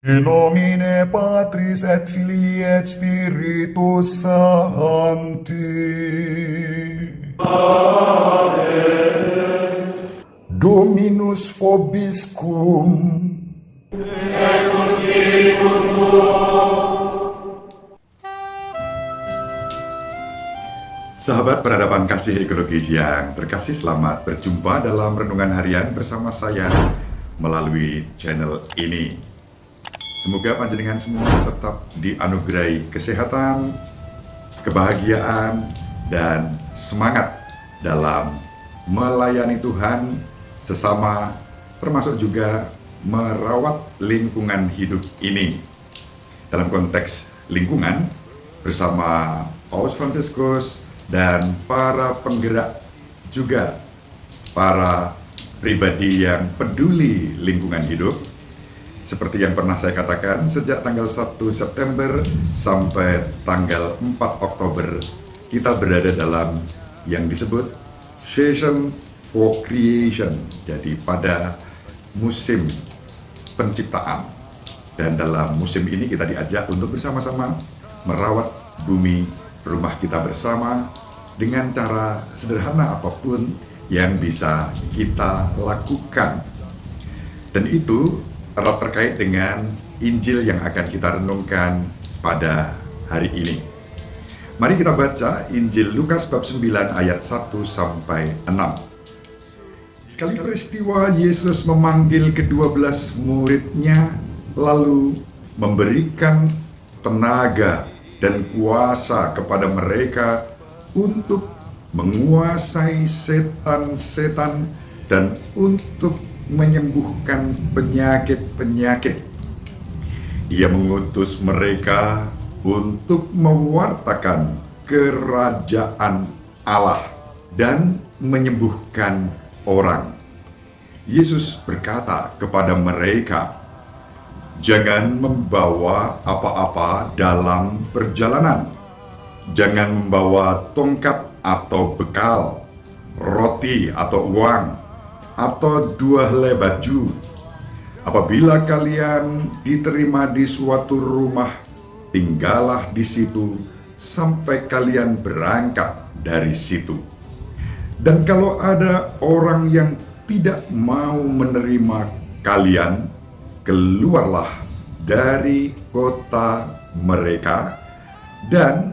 In nomine Patris et Filii et Spiritus Sancti. Dominus vobiscum. Sahabat peradaban kasih ekologis yang terkasih, selamat berjumpa dalam renungan harian bersama saya melalui channel ini. Semoga panjenengan semua tetap dianugerahi kesehatan, kebahagiaan, dan semangat dalam melayani Tuhan sesama, termasuk juga merawat lingkungan hidup ini. Dalam konteks lingkungan, bersama Paus Fransiskus dan para penggerak, juga para pribadi yang peduli lingkungan hidup. Seperti yang pernah saya katakan, sejak tanggal 1 September sampai tanggal 4 Oktober, kita berada dalam yang disebut Season for Creation, jadi pada musim penciptaan. Dan dalam musim ini kita diajak untuk bersama-sama merawat bumi, rumah kita bersama, dengan cara sederhana apapun yang bisa kita lakukan. Dan itu erat terkait dengan Injil yang akan kita renungkan pada hari ini. Mari kita baca Injil Lukas bab 9 ayat 1 sampai 6. Sekali peristiwa Yesus memanggil ke-12 muridnya, lalu memberikan tenaga dan kuasa kepada mereka untuk menguasai setan-setan dan untuk menyembuhkan penyakit-penyakit. Ia mengutus mereka untuk mewartakan kerajaan Allah dan menyembuhkan orang. Yesus berkata kepada mereka, "Jangan membawa apa-apa dalam perjalanan. Jangan membawa tongkat atau bekal, roti atau uang, atau 2 helai baju. Apabila kalian diterima di suatu rumah, tinggallah di situ sampai kalian berangkat dari situ. Dan kalau ada orang yang tidak mau menerima kalian, keluarlah dari kota mereka dan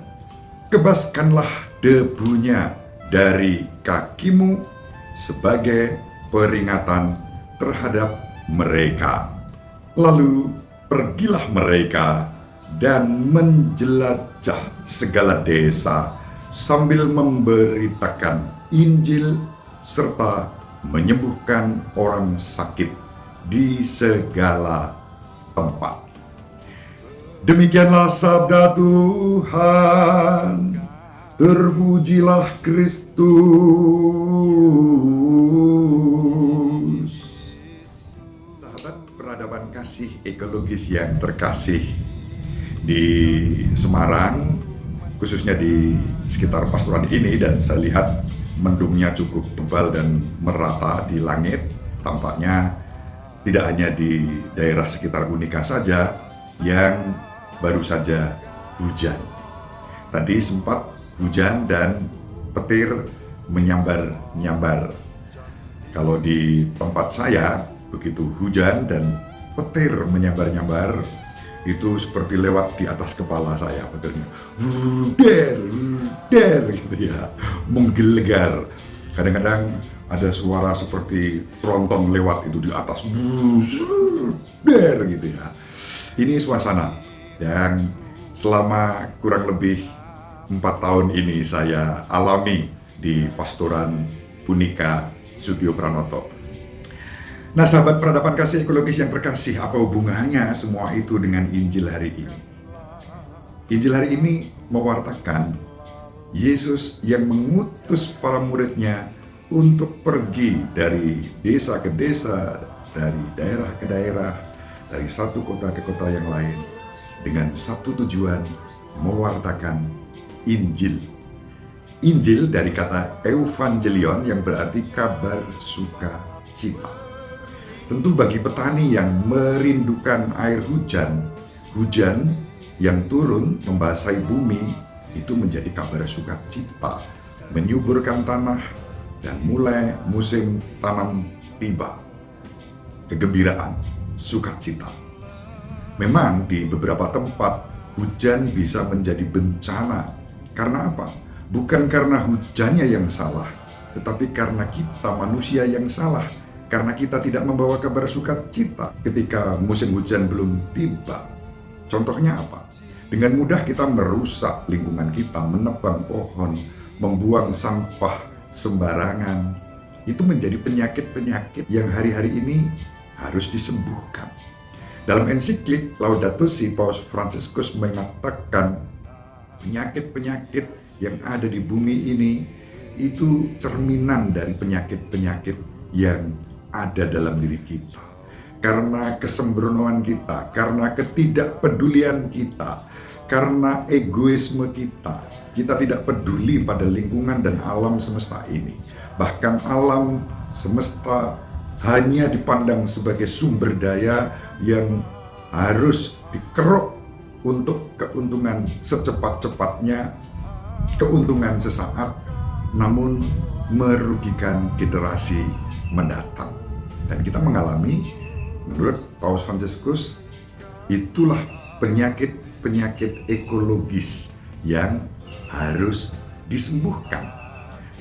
kebaskanlah debunya dari kakimu sebagai peringatan terhadap mereka. Lalu pergilah mereka dan menjelajah segala desa sambil memberitakan Injil serta menyembuhkan orang sakit di segala tempat." Demikianlah sabda Tuhan. Terpujilah Kristus. Sahabat peradaban kasih ekologis yang terkasih, di Semarang, khususnya di sekitar pastoran ini, dan saya lihat mendungnya cukup tebal dan merata di langit. Tampaknya tidak hanya di daerah sekitar Unika saja yang baru saja hujan. Tadi sempat hujan dan petir menyambar-nyambar. Kalau di tempat saya, begitu hujan dan petir menyambar-nyambar, itu seperti lewat di atas kepala saya petirnya. Der gitu ya, menggelegar. Kadang-kadang ada suara seperti tronton lewat itu di atas. Der gitu ya. Ini suasana yang selama kurang lebih 4 tahun ini saya alami di pastoran Unika Sugio Pranoto. Nah, sahabat peradaban kasih ekologis yang terkasih, apa hubungannya semua itu dengan Injil hari ini? Injil hari ini mewartakan Yesus yang mengutus para muridnya untuk pergi dari desa ke desa, dari daerah ke daerah, dari satu kota ke kota yang lain, dengan satu tujuan, mewartakan Injil. Injil dari kata evangelion yang berarti kabar sukacita. Tentu bagi petani yang merindukan air hujan, hujan yang turun membasahi bumi itu menjadi kabar sukacita, menyuburkan tanah, dan mulai musim tanam tiba. Kegembiraan, sukacita. Memang di beberapa tempat hujan bisa menjadi bencana. Karena apa? Bukan karena hujannya yang salah, tetapi karena kita manusia yang salah. Karena kita tidak membawa kabar sukacita ketika musim hujan belum tiba. Contohnya apa? Dengan mudah kita merusak lingkungan kita, menebang pohon, membuang sampah sembarangan. Itu menjadi penyakit-penyakit yang hari-hari ini harus disembuhkan. Dalam ensiklik Laudato Si, Paus Fransiskus mengatakan penyakit-penyakit yang ada di bumi ini itu cerminan dari penyakit-penyakit yang ada dalam diri kita. Karena kesembronoan kita, karena ketidakpedulian kita, karena egoisme kita tidak peduli pada lingkungan dan alam semesta ini. Bahkan alam semesta hanya dipandang sebagai sumber daya yang harus dikeruk untuk keuntungan secepat-cepatnya, keuntungan sesaat, namun merugikan generasi mendatang. Dan kita mengalami, menurut Paus Fransiskus, itulah penyakit-penyakit ekologis yang harus disembuhkan.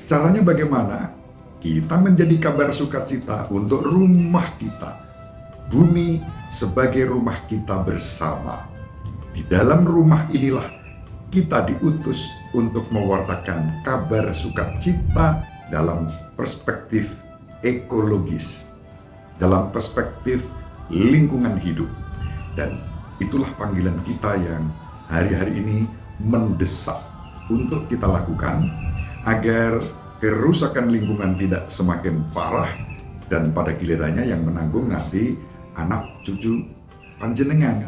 Caranya bagaimana? Kita menjadi kabar sukacita untuk rumah kita. Bumi sebagai rumah kita bersama. Di dalam rumah inilah kita diutus untuk mewartakan kabar sukacita dalam perspektif ekologis, dalam perspektif lingkungan hidup. Dan itulah panggilan kita yang hari-hari ini mendesak untuk kita lakukan agar kerusakan lingkungan tidak semakin parah dan pada gilirannya yang menanggung nanti anak cucu panjenengan.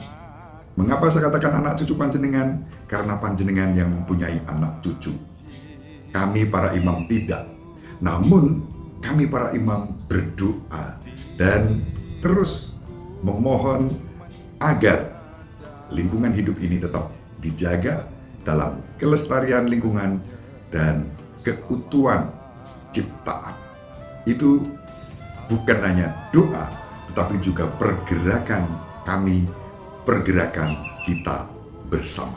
Mengapa saya katakan anak cucu panjenengan? Karena panjenengan yang mempunyai anak cucu. Kami para imam tidak. Namun kami para imam berdoa dan terus memohon agar lingkungan hidup ini tetap dijaga dalam kelestarian lingkungan dan keutuhan ciptaan. Itu bukan hanya doa, tetapi juga pergerakan kami, pergerakan kita bersama.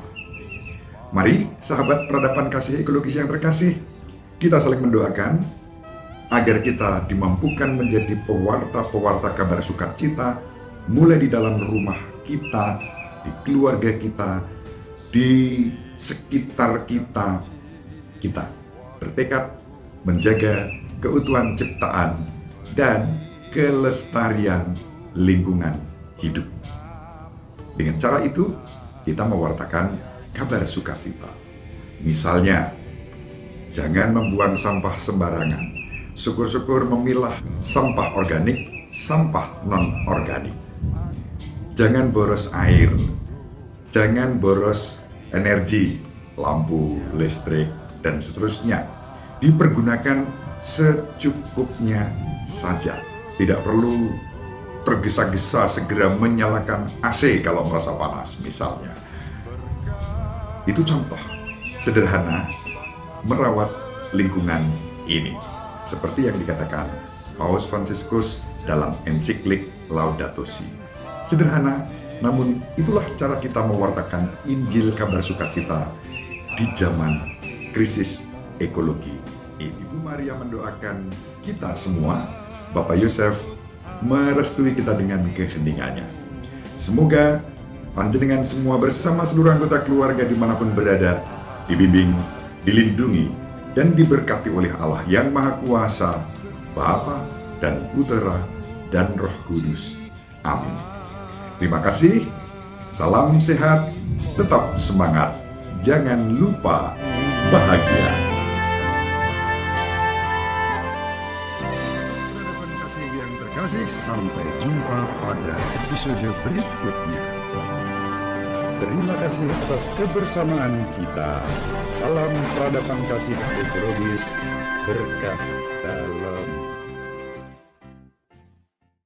Mari sahabat peradaban kasih ekologis yang terkasih, kita saling mendoakan agar kita dimampukan menjadi pewarta-pewarta kabar sukacita, mulai di dalam rumah kita, di keluarga kita, di sekitar kita. Kita bertekad menjaga keutuhan ciptaan dan kelestarian lingkungan hidup. Dengan cara itu, kita mewartakan kabar sukacita. Misalnya, jangan membuang sampah sembarangan. Syukur-syukur memilah sampah organik, sampah non-organik. Jangan boros air, jangan boros energi, lampu, listrik, dan seterusnya. Dipergunakan secukupnya saja. Tidak perlu tergesa-gesa segera menyalakan AC kalau merasa panas misalnya. Itu contoh sederhana merawat lingkungan ini. Seperti yang dikatakan Paus Fransiskus dalam ensiklik Laudato Si. Sederhana, namun itulah cara kita mewartakan Injil kabar sukacita di zaman krisis ekologi ini. Ibu Maria mendoakan kita semua, Bapak Yosef merestui kita dengan keheningannya. Semoga panjenengan semua bersama seluruh anggota keluarga dimanapun berada, dibimbing, dilindungi, dan diberkati oleh Allah yang Maha Kuasa, Bapa dan Putera dan Roh Kudus. Amin. Terima kasih, salam sehat, tetap semangat, jangan lupa bahagia. Teman kasih yang terkasih, sampai jumpa pada episode berikutnya. Terima kasih atas kebersamaan kita. Salam peradaban kasih ekologis berkah.